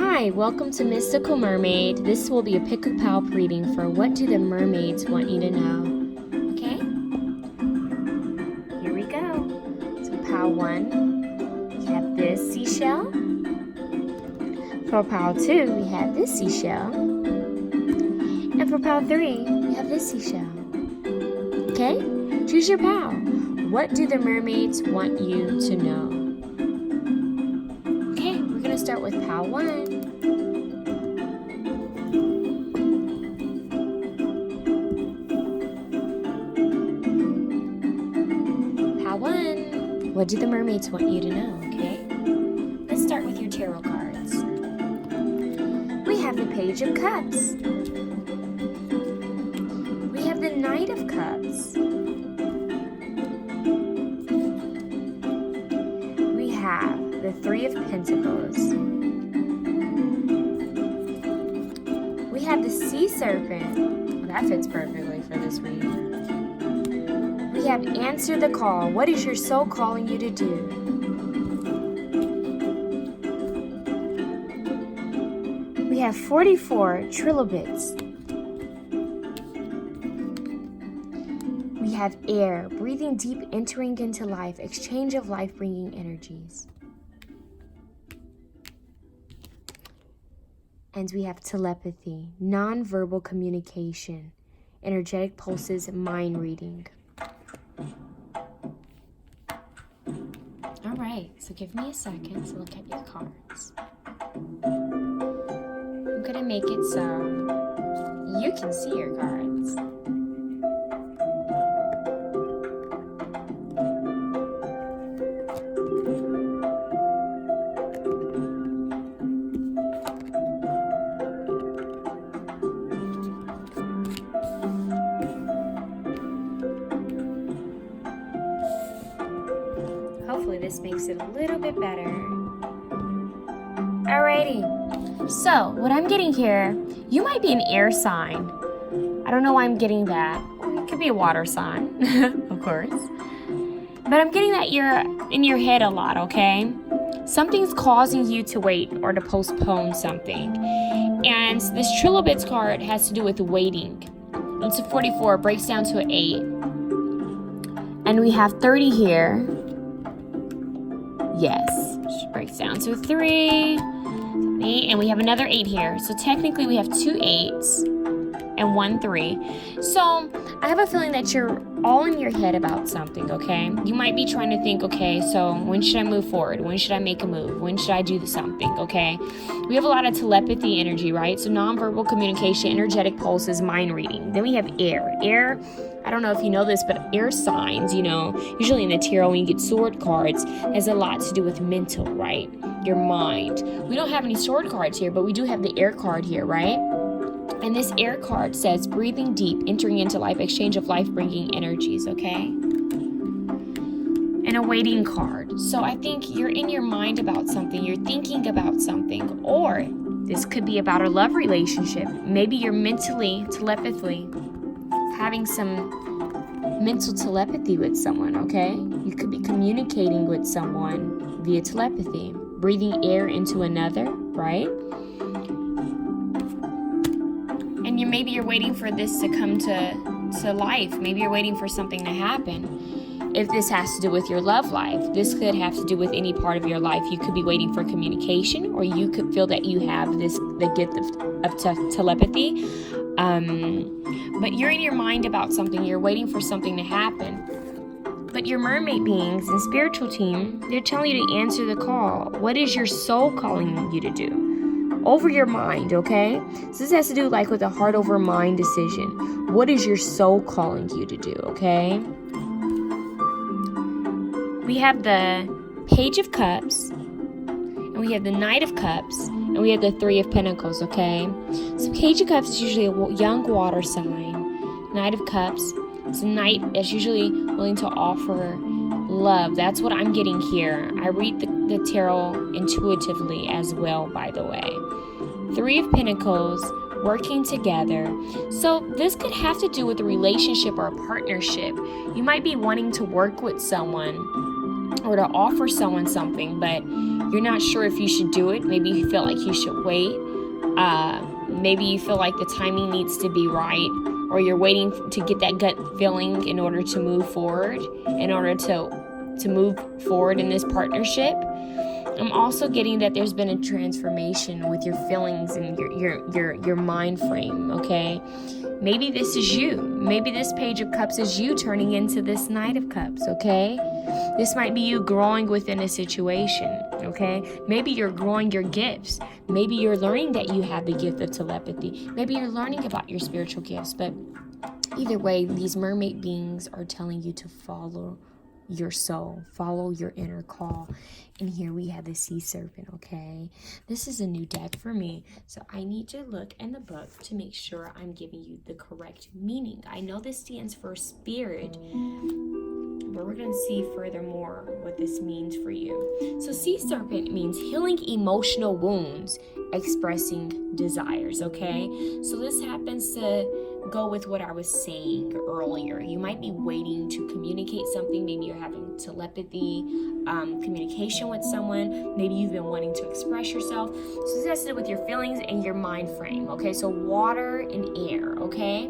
Hi, welcome to Mystical Mermaid. This will be a pick a pal reading for what do the mermaids want you to know. Okay? Here we go. So pal 1, we have this seashell. For pal 2, we have this seashell. And for pal 3, we have this seashell. Okay? Choose your pal. What do the mermaids want you to know? Okay, we're going to start with pal 1. What do the mermaids want you to know, okay? Let's start with your tarot cards. We have the Page of Cups. We have the Knight of Cups. We have the Three of Pentacles. We have the Sea Serpent. That fits perfectly for this reading. We have Answer the Call. What is your soul calling you to do? We have 44 trilobites. We have Air, breathing deep, entering into life, exchange of life-bringing energies. And we have Telepathy, non-verbal communication, energetic pulses, mind reading. Alright, so give me a second to look at your cards. I'm going to make it so you can see your cards. Hopefully this makes it a little bit better. Alrighty, so what I'm getting here, you might be an air sign. I don't know why I'm getting that. It could be a water sign, of course. But I'm getting that you're in your head a lot, okay? Something's causing you to wait or to postpone something. And this Trilobites card has to do with waiting. It's a 44, it breaks down to an 8. And we have 30 here. Yes, which breaks down to 3, 8, and we have another 8 here. So technically we have 2 8s and 1 3. So I have a feeling that you're all in your head about something, okay? You might be trying to think, okay, so when should I move forward? When should I make a move? When should I do something, okay? We have a lot of telepathy energy, right? So nonverbal communication, energetic pulses, mind reading. Then we have air. Air, I don't know if you know this, but air signs, usually in the tarot when you get sword cards, has a lot to do with mental, right? Your mind. We don't have any sword cards here, but we do have the air card here, right? And this air card says, breathing deep, entering into life, exchange of life-bringing energies, okay? And a waiting card. So I think you're in your mind about something, you're thinking about something, or this could be about a love relationship. Maybe you're telepathically having some mental telepathy with someone, okay? You could be communicating with someone via telepathy, breathing air into another, right? And maybe you're waiting for this to come to life. Maybe you're waiting for something to happen. If this has to do with your love life, this could have to do with any part of your life. You could be waiting for communication, or you could feel that you have the gift of telepathy. But you're in your mind about something. You're waiting for something to happen. But your mermaid beings and spiritual team, they're telling you to answer the call. What is your soul calling you to do? Over your mind, okay? So this has to do with a heart over mind decision. What is your soul calling you to do, okay? We have the Page of Cups, and we have the Knight of Cups, and we have the Three of Pentacles, okay? So Page of Cups is usually a young water sign. Knight of Cups, it's a knight that's usually willing to offer love. That's what I'm getting here. I read the tarot intuitively as well, by the way. Three of Pentacles, working together. So this could have to do with a relationship or a partnership. You might be wanting to work with someone or to offer someone something, but you're not sure if you should do it. Maybe you feel like you should wait. Maybe you feel like the timing needs to be right, or you're waiting to get that gut feeling in order to move forward, in order to move forward in this partnership. I'm also getting that there's been a transformation with your feelings and your mind frame, okay? Maybe this is you. Maybe this Page of Cups is you turning into this Knight of Cups, okay? This might be you growing within a situation, okay? Maybe you're growing your gifts. Maybe you're learning that you have the gift of telepathy. Maybe you're learning about your spiritual gifts. But either way, these mermaid beings are telling you to follow your soul, follow your inner call. And here we have the sea serpent, okay? This is a new deck for me, so I need to look in the book to make sure I'm giving you the correct meaning. I know this stands for spirit, but we're going to see furthermore what this means for you. So sea serpent means healing emotional wounds, expressing desires, okay? So this happens to go with what I was saying earlier. You might be waiting to communicate something. Maybe you're having telepathy, communication with someone. Maybe you've been wanting to express yourself. So this has to do with your feelings and your mind frame, okay? So water and air, okay?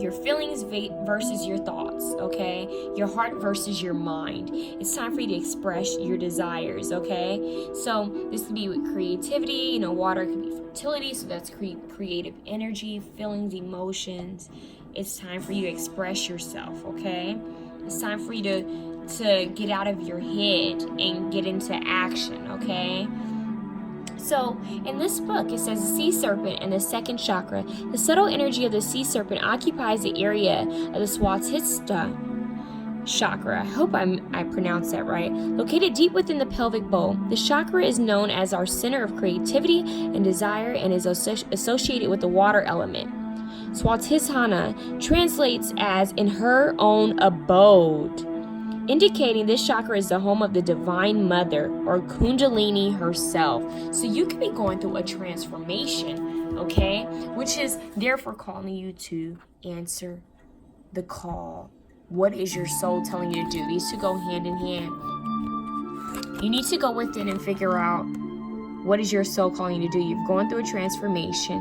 Your feelings versus your thoughts, okay? Your heart versus your mind. It's time for you to express your desires, okay? So this could be with creativity. Water could be fertility, so that's creative energy, feelings, emotions. It's time for you to express yourself, okay? It's time for you to get out of your head and get into action, okay? So, in this book, it says the sea serpent and the second chakra. The subtle energy of the sea serpent occupies the area of the Swatisthana chakra. I hope I pronounced that right. Located deep within the pelvic bowl, the chakra is known as our center of creativity and desire and is associated with the water element. Swatisthana translates as in her own abode, indicating this chakra is the home of the Divine Mother or Kundalini herself. So you could be going through a transformation, okay, which is therefore calling you to answer the call. What is your soul telling you to do? These two go hand in hand. You need to go within and figure out what is your soul calling you to do. You've gone through a transformation,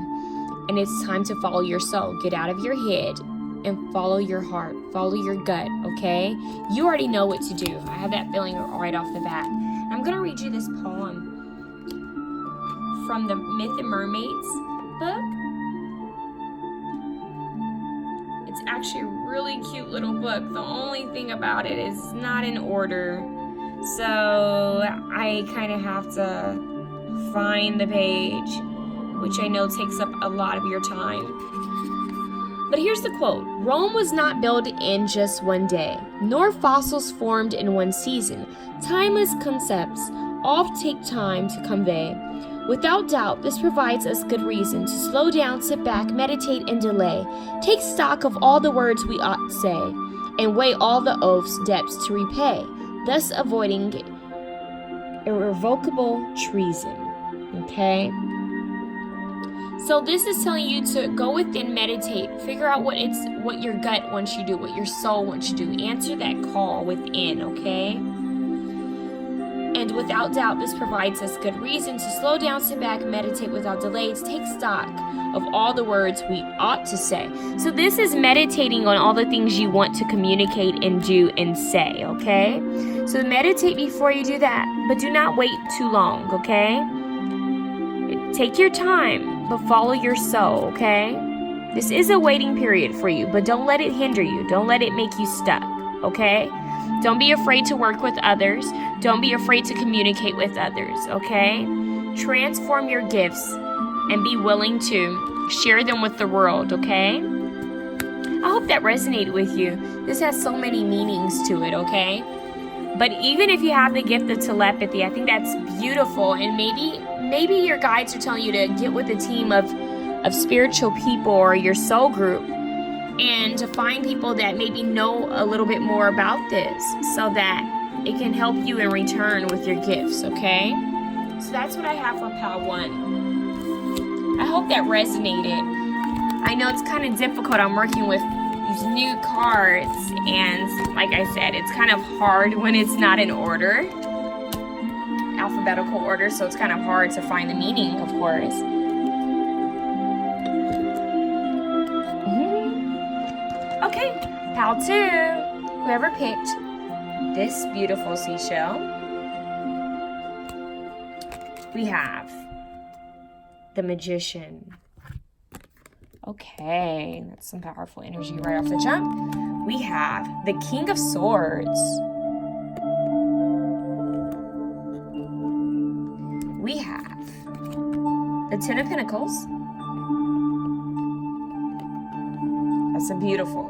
and it's time to follow your soul. Get out of your head and follow your heart, follow your gut, okay? You already know what to do. I have that feeling right off the bat. I'm going to read you this poem from the Myth and Mermaids book. It's actually a really cute little book. The only thing about it is it's not in order, so I kind of have to find the page, which I know takes up a lot of your time. But here's the quote. Rome was not built in just one day, nor fossils formed in one season. Timeless concepts oft take time to convey. Without doubt, this provides us good reason to slow down, sit back, meditate, and delay. Take stock of all the words we ought to say, and weigh all the oaths' debts to repay, thus avoiding irrevocable treason. Okay? So this is telling you to go within, meditate, figure out what your gut wants you to do, what your soul wants you to do. Answer that call within, okay? And without doubt, this provides us good reason to slow down, sit back, meditate without delay, to take stock of all the words we ought to say. So this is meditating on all the things you want to communicate and do and say, okay? So meditate before you do that, but do not wait too long, okay? Take your time, but follow your soul, okay? This is a waiting period for you, but don't let it hinder you. Don't let it make you stuck, okay? Don't be afraid to work with others. Don't be afraid to communicate with others, okay? Transform your gifts and be willing to share them with the world, okay? I hope that resonated with you. This has so many meanings to it, okay? But even if you have the gift of telepathy, I think that's beautiful. And maybe your guides are telling you to get with a team of spiritual people or your soul group and to find people that maybe know a little bit more about this so that it can help you in return with your gifts, okay? So that's what I have for Pal 1. I hope that resonated. I know it's kind of difficult. I'm working with, these new cards, and like I said, it's kind of hard when it's not in order, alphabetical order, so it's kind of hard to find the meaning, of course. Okay, pile 2, whoever picked this beautiful seashell, we have the Magician. Okay, that's some powerful energy right off the jump. We have the King of Swords. We have the Ten of Pentacles.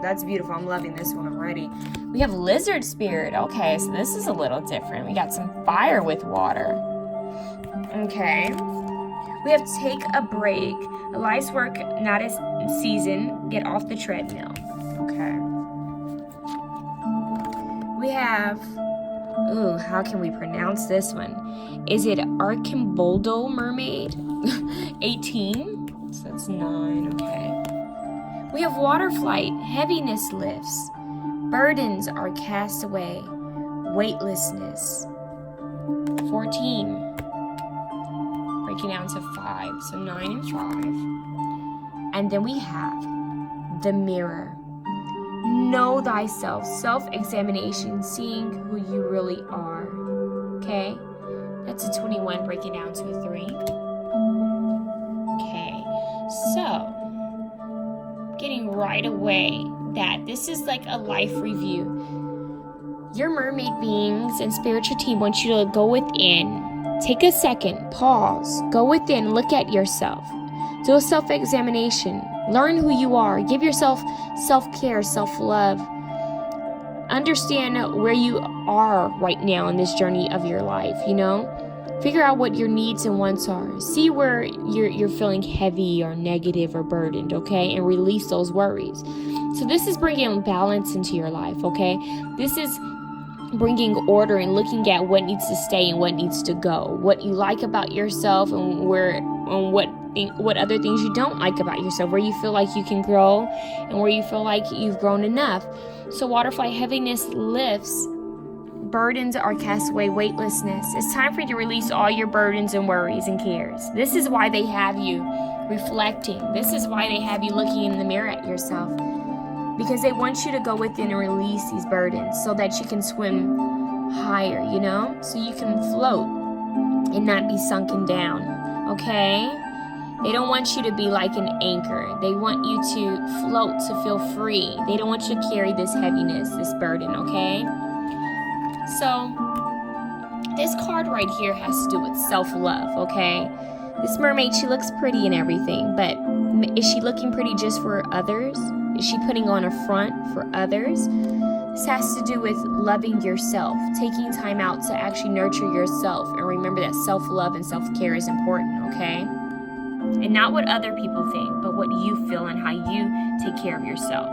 That's beautiful. I'm loving this one already. We have Lizard Spirit. Okay, so this is a little different. We got some fire with water. Okay. We have Take a Break. A life's work, not a season. Get off the treadmill. Okay. We have, how can we pronounce this one? Is it Archimboldo Mermaid? 18. So that's 9. Okay. We have Water Flight. Heaviness lifts. Burdens are cast away. Weightlessness. 14. Breaking down to 5. So 9 and 5. And then we have the Mirror. Know thyself. Self-examination. Seeing who you really are. Okay? That's a 21. Breaking down to a 3. Okay. So, getting right away that this is like a life review. Your mermaid beings and spiritual team want you to go within. Take a second, pause, go within, look at yourself. Do a self-examination. Learn who you are. Give yourself self-care, self-love. Understand where you are right now in this journey of your life, you know? Figure out what your needs and wants are. See where you're feeling heavy or negative or burdened, okay? And release those worries. So this is bringing balance into your life, okay? This is bringing order and looking at what needs to stay and what needs to go. What you like about yourself and what other things you don't like about yourself. Where you feel like you can grow and where you feel like you've grown enough. So Waterfly, heaviness lifts. Burdens are cast away, weightlessness. It's time for you to release all your burdens and worries and cares. This is why they have you reflecting. This is why they have you looking in the mirror at yourself. Because they want you to go within and release these burdens so that you can swim higher, you know? So you can float and not be sunken down, okay? They don't want you to be like an anchor. They want you to float to feel free. They don't want you to carry this heaviness, this burden, okay? So, this card right here has to do with self-love, okay? This mermaid, she looks pretty and everything, but is she looking pretty just for others? Is she putting on a front for others? This has to do with loving yourself, taking time out to actually nurture yourself, and remember that self-love and self-care is important, okay? And not what other people think, but what you feel and how you take care of yourself.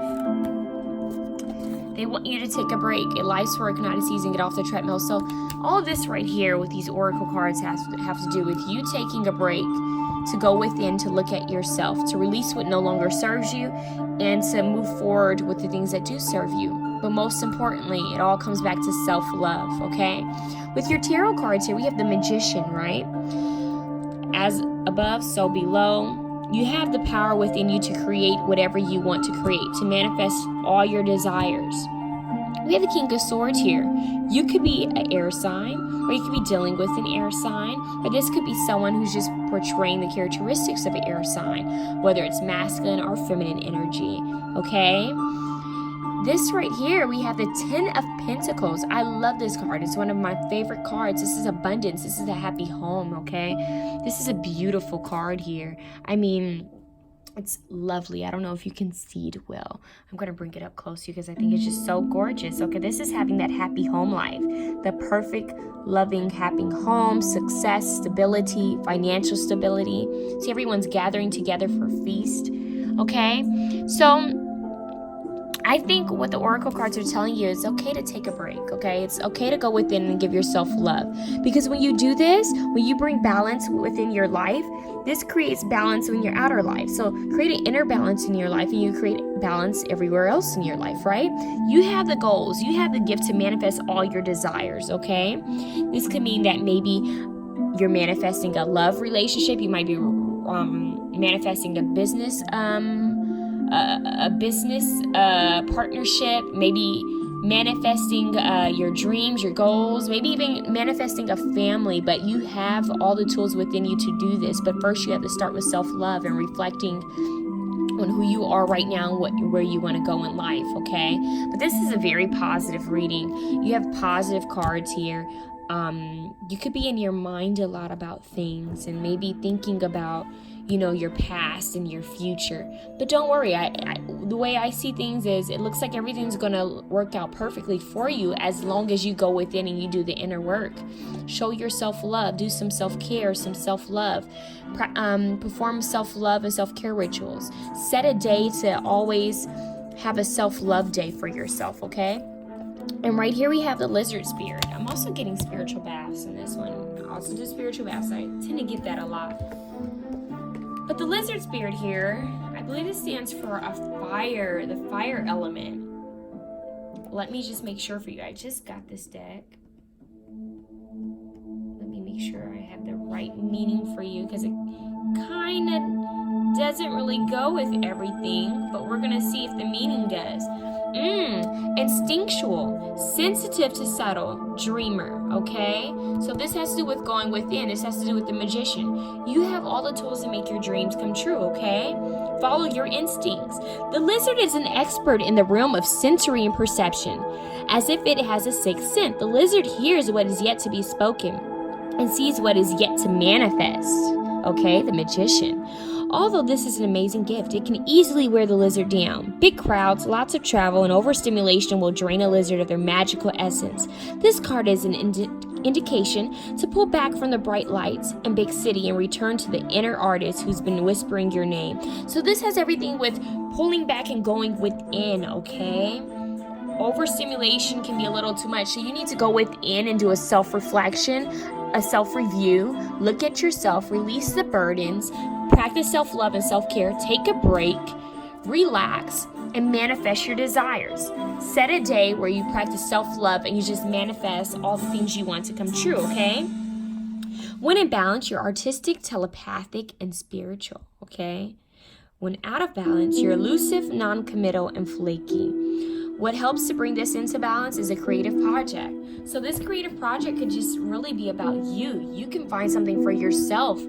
They want you to take a break. A life's work, not a season. Get off the treadmill. So all of this right here with these oracle cards have to do with you taking a break to go within, to look at yourself, to release what no longer serves you, and to move forward with the things that do serve you. But most importantly, it all comes back to self-love, okay? With your tarot cards here, we have the Magician, right? As above, so below. You have the power within you to create whatever you want to create, to manifest all your desires. We have the King of Swords here. You could be an air sign, or you could be dealing with an air sign, or this could be someone who's just portraying the characteristics of an air sign, whether it's masculine or feminine energy, okay? This right here, we have the Ten of Pentacles. I love this card. It's one of my favorite cards. This is abundance. This is a happy home, okay? This is a beautiful card here. I mean, it's lovely. I don't know if you can see it well. I'm going to bring it up close to you because I think it's just so gorgeous. Okay, this is having that happy home life. The perfect, loving, happy home, success, stability, financial stability. See, everyone's gathering together for a feast, okay? So I think what the Oracle cards are telling you is okay to take a break, okay? It's okay to go within and give yourself love. Because when you do this, when you bring balance within your life, this creates balance in your outer life. So create an inner balance in your life, and you create balance everywhere else in your life, right? You have the goals. You have the gift to manifest all your desires, okay? This could mean that maybe you're manifesting a love relationship. You might be manifesting a business partnership, maybe manifesting your dreams, your goals, maybe even manifesting a family. But you have all the tools within you to do this. But first you have to start with self-love and reflecting on who you are right now and where you want to go in life, okay? But this is a very positive reading. You have positive cards here. You could be in your mind a lot about things and maybe thinking about, your past and your future. But don't worry, the way I see things is it looks like everything's going to work out perfectly for you as long as you go within and you do the inner work. Show your self-love, do some self-care, some self-love, perform self-love and self-care rituals. Set a day to always have a self-love day for yourself, okay? And right here we have the lizard spirit. I'm also getting spiritual baths in this one. I also do spiritual baths. I tend to get that a lot. But the lizard spirit here, I believe it stands for the fire element. Let me just make sure for you. I just got this deck. Let me make sure I have the right meaning for you, because it kind of doesn't really go with everything, but we're going to see if the meaning does. Instinctual, sensitive to subtle, dreamer, okay? So this has to do with going within. This has to do with the magician. You have all the tools to make your dreams come true, okay? Follow your instincts. The lizard is an expert in the realm of sensory and perception. As if it has a sixth sense, the lizard hears what is yet to be spoken and sees what is yet to manifest, okay? The magician. Although this is an amazing gift, it can easily wear the lizard down. Big crowds, lots of travel, and overstimulation will drain a lizard of their magical essence. This card is an indication to pull back from the bright lights and big city and return to the inner artist who's been whispering your name. So this has everything with pulling back and going within, okay? Overstimulation can be a little too much, so you need to go within and do a self-reflection, a self-review, look at yourself, release the burdens, practice self-love and self-care, take a break, relax, and manifest your desires. Set a day where you practice self-love and you just manifest all the things you want to come true, okay? When in balance, you're artistic, telepathic, and spiritual, okay? When out of balance, you're elusive, non-committal, and flaky. What helps to bring this into balance is a creative project. So this creative project could just really be about you. You can find something for yourself.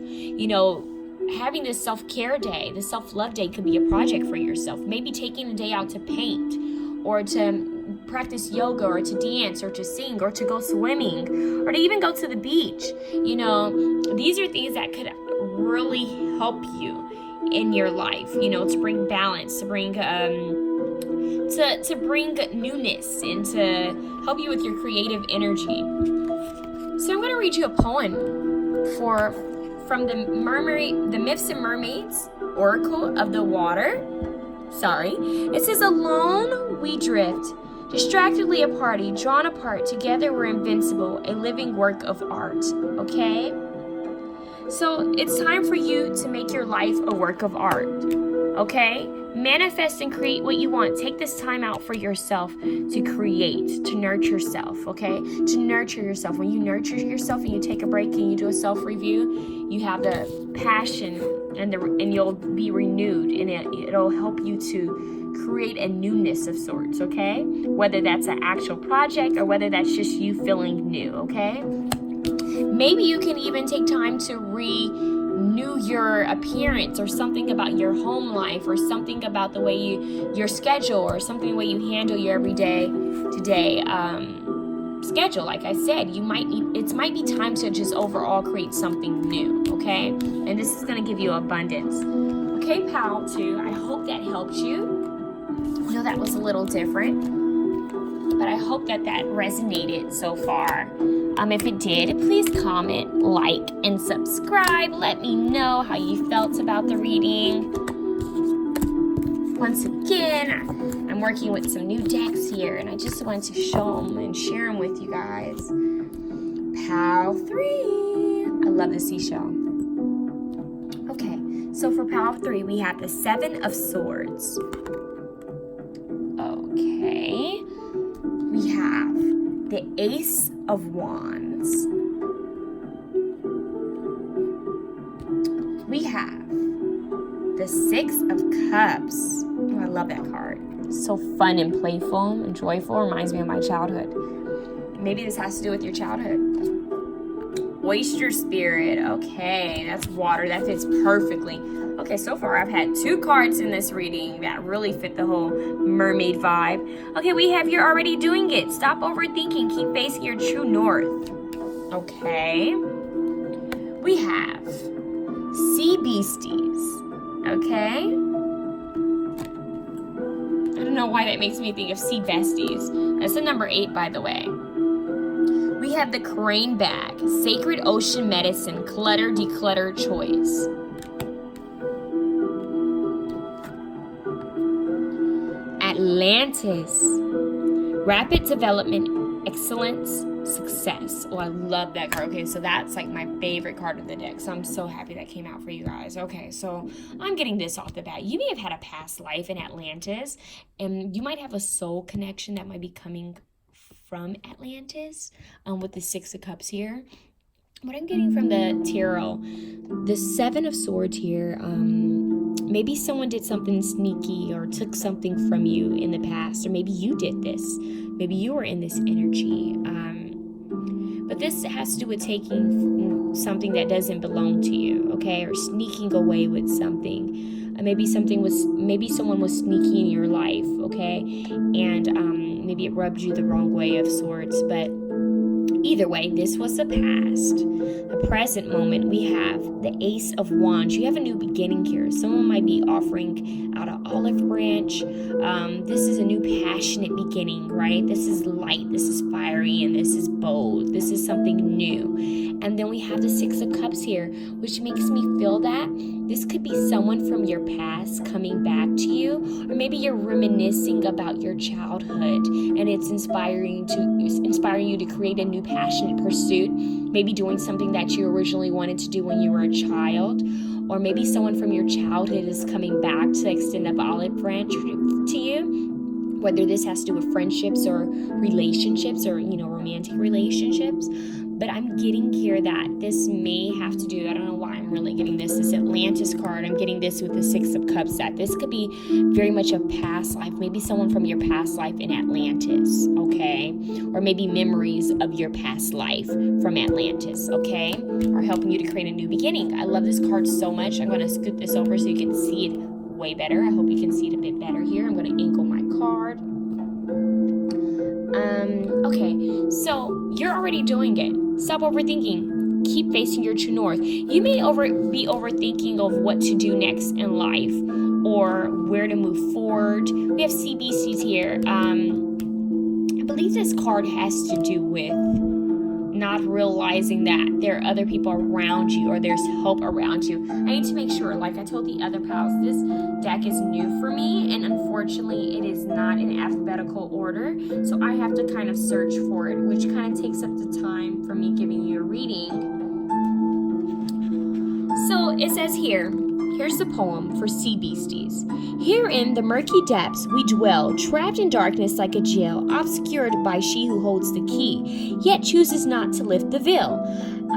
Having this self-care day, the self-love day could be a project for yourself. Maybe taking a day out to paint or to practice yoga or to dance or to sing or to go swimming or to even go to the beach. These are things that could really help you in your life, to bring balance, to bring to bring newness and to help you with your creative energy. So I'm going to read you a poem from the Myths and Mermaids, Oracle of the Water. It says, alone we drift, distractedly a party, drawn apart, together we're invincible, a living work of art, okay? So it's time for you to make your life a work of art, okay? Manifest and create what you want. Take this time out for yourself to create, to nurture yourself, okay? To nurture yourself. When you nurture yourself and you take a break and you do a self-review, you have the passion and you'll be renewed, and it'll help you to create a newness of sorts, okay? Whether that's an actual project or whether that's just you feeling new, okay? Maybe you can even take time to renew your appearance or something about your home life or something about the way your schedule or something the way you handle your everyday schedule. Like I said, it might be time to just overall create something new, okay? And this is going to give you abundance. Okay, Pal 2, I hope that helped you. I know that was a little different, but I hope that resonated so far. If it did, please comment, like, and subscribe. Let me know how you felt about the reading. Once again, I'm I'm working with some new decks here, and I just wanted to show them and share them with you guys. Pile 3. I love the seashell. Okay, so for pile 3, we have the 7 of Swords. Okay. We have the Ace of Wands. We have the 6 of Cups. Oh, I love that card. So fun and playful and joyful. Reminds me of my childhood. Maybe this has to do with your childhood. Oyster Spirit. Okay, that's water. That fits perfectly. Okay, so far I've had 2 cards in this reading that really fit the whole mermaid vibe. Okay, we have You're Already Doing It. Stop overthinking. Keep facing your true north. Okay. We have Sea Beasties. Okay. I don't know why that makes me think of Sea Besties. That's the number 8, by the way. We have the Crane Bag, Sacred Ocean Medicine, Clutter, Declutter Choice. Atlantis, Rapid Development, Excellence, Success. Oh, I love that card. Okay, so that's like my favorite card of the deck. So I'm so happy that came out for you guys. Okay, so I'm getting this off the bat. You may have had a past life in Atlantis, and you might have a soul connection that might be coming from Atlantis with the 6 of Cups here. What I'm getting from the tarot, the 7 of Swords here, maybe someone did something sneaky or took something from you in the past, or maybe you did this. Maybe you were in this energy. But this has to do with taking something that doesn't belong to you, okay, or sneaking away with something. Maybe someone was sneaky in your life, okay, and maybe it rubbed you the wrong way of sorts. But either way, this was the past. The present moment, we have the Ace of Wands. You have a new beginning here. Someone might be offering out an olive branch. This is a new passionate beginning, right? This is light, this is fiery, and this is bold. This is something new. And then we have the 6 of Cups here, which makes me feel that this could be someone from your past coming back to you, or maybe you're reminiscing about your childhood, and it's inspiring you to create a new passionate pursuit, maybe doing something that you originally wanted to do when you were a child, or maybe someone from your childhood is coming back to extend an olive branch to you, whether this has to do with friendships or relationships or, romantic relationships. But I'm getting here that this may have to do, I don't know why I'm really getting this Atlantis card. I'm getting this with the 6 of Cups, that this could be very much a past life. Maybe someone from your past life in Atlantis, okay? Or maybe memories of your past life from Atlantis, okay? Are helping you to create a new beginning. I love this card so much. I'm going to scoot this over so you can see it way better. I hope you can see it a bit better here. I'm going to angle my card. Okay, so you're already doing it. Stop overthinking. Keep facing your true north. You may be overthinking of what to do next in life or where to move forward. We have CBCs here. I believe this card has to do with not realizing that there are other people around you or there's help around you. I need to make sure, like I told the other pals, this deck is new for me, and unfortunately it is not in alphabetical order, so I have to kind of search for it, which kind of takes up the time for me giving you a reading. So it says here's the poem for Sea Beasties. Here in the murky depths we dwell, trapped in darkness like a jail, obscured by she who holds the key, yet chooses not to lift the veil.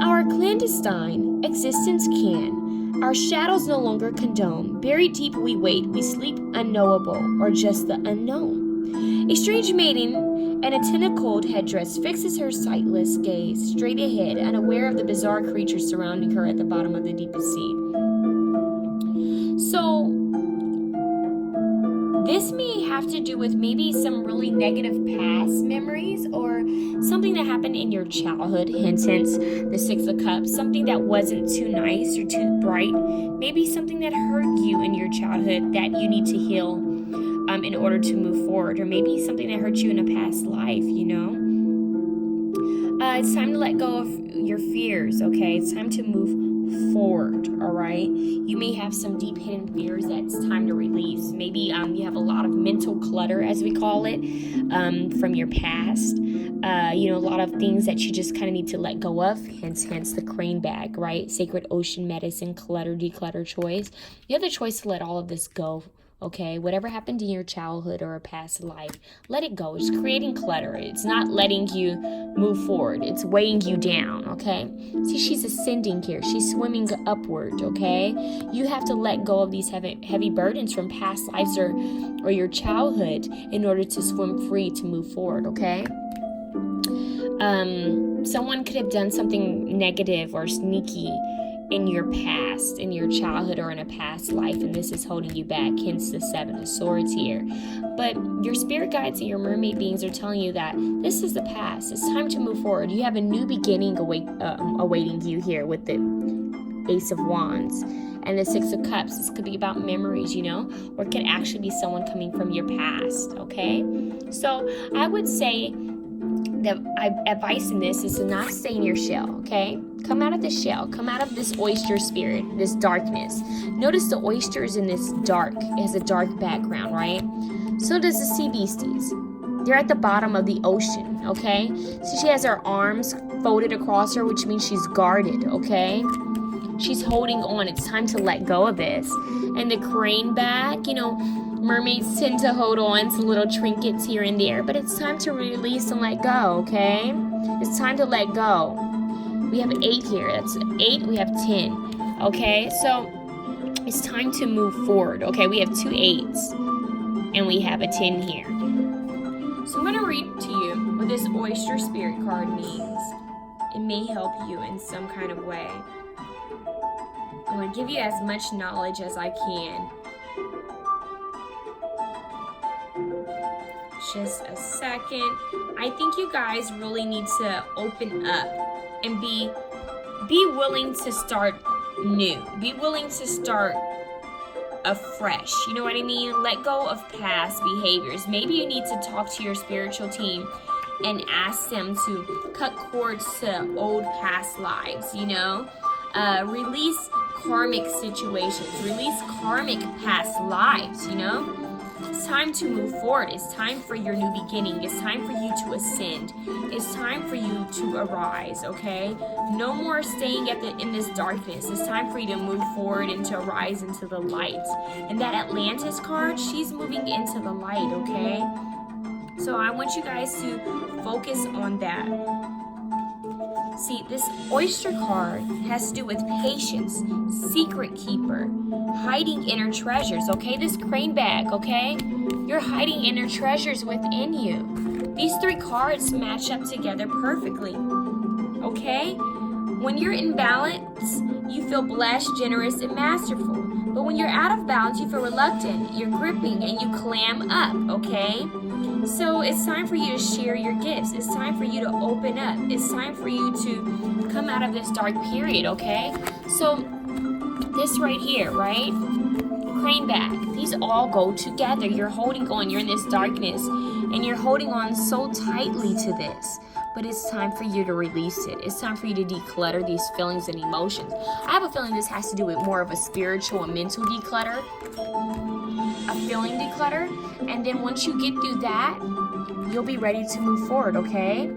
Our clandestine existence can, our shadows no longer condone. Buried deep we wait, we sleep unknowable, or just the unknown. A strange maiden in a tentacled headdress fixes her sightless gaze straight ahead, unaware of the bizarre creatures surrounding her at the bottom of the deepest sea. So, this may have to do with maybe some really negative past memories or something that happened in your childhood, hence the 6 of Cups, something that wasn't too nice or too bright, maybe something that hurt you in your childhood that you need to heal in order to move forward, or maybe something that hurt you in a past life, It's time to let go of your fears, okay? It's time to move forward, all right? You may have some deep hidden fears that's time to release. Maybe you have a lot of mental clutter, as we call it, from your past. A lot of things that you just kind of need to let go of, hence the crane bag, right? Sacred ocean medicine, clutter, declutter choice. You have the choice to let all of this go. Okay, whatever happened in your childhood or a past life, let it go. It's creating clutter. It's not letting you move forward. It's weighing you down, okay? See, she's ascending here. She's swimming upward, okay? You have to let go of these heavy burdens from past lives or your childhood in order to swim free to move forward, okay? Someone could have done something negative or sneaky in your past, in your childhood, or in a past life, and this is holding you back, hence the 7 of Swords here. But your spirit guides and your mermaid beings are telling you that this is the past. It's time to move forward. You have a new beginning awaiting you here with the Ace of Wands and the 6 of Cups. This could be about memories, or it could actually be someone coming from your past, okay? So I would say the advice in this is to not stay in your shell, okay? Come out of the shell. Come out of this oyster spirit, this darkness. Notice the oyster is in this dark. It has a dark background, right? So does the sea beasties. They're at the bottom of the ocean, okay? So she has her arms folded across her, which means she's guarded, okay? She's holding on. It's time to let go of this. And the crane bag, mermaids tend to hold on to little trinkets here and there, but it's time to release and let go, okay? It's time to let go. We have 8 here. That's 8. We have 10. Okay, so it's time to move forward. Okay, we have 2 8s and we have a 10 here. So I'm going to read to you what this oyster spirit card means. It may help you in some kind of way. I'm going to give you as much knowledge as I can. Just a second. I think you guys really need to open up and be willing to start new. Be willing to start afresh. You know what I mean? Let go of past behaviors. Maybe you need to talk to your spiritual team and ask them to cut cords to old past lives, release karmic situations, release karmic past lives, It's time to move forward. It's time for your new beginning. It's time for you to ascend. It's time for you to arise, okay? No more staying in this darkness. It's time for you to move forward and to arise into the light. And that Atlantis card, she's moving into the light, okay? So I want you guys to focus on that. See, this oyster card has to do with patience, secret keeper, hiding inner treasures, okay? This crane bag, okay? You're hiding inner treasures within you. These 3 cards match up together perfectly, okay? When you're in balance, you feel blessed, generous, and masterful. But when you're out of balance, you feel reluctant, you're gripping, and you clam up, okay? So it's time for you to share your gifts. It's time for you to open up. It's time for you to come out of this dark period, okay? So this right here, right? Crane bag. These all go together. You're holding on. You're in this darkness, and you're holding on so tightly to this. But it's time for you to release it. It's time for you to declutter these feelings and emotions. I have a feeling this has to do with more of a spiritual and mental declutter, a feeling declutter. And then once you get through that, you'll be ready to move forward, okay?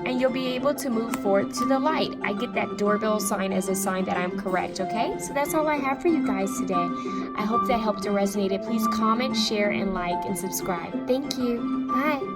And you'll be able to move forward to the light. I get that doorbell sign as a sign that I'm correct, okay? So that's all I have for you guys today. I hope that helped and resonated. Please comment, share, and like, and subscribe. Thank you. Bye.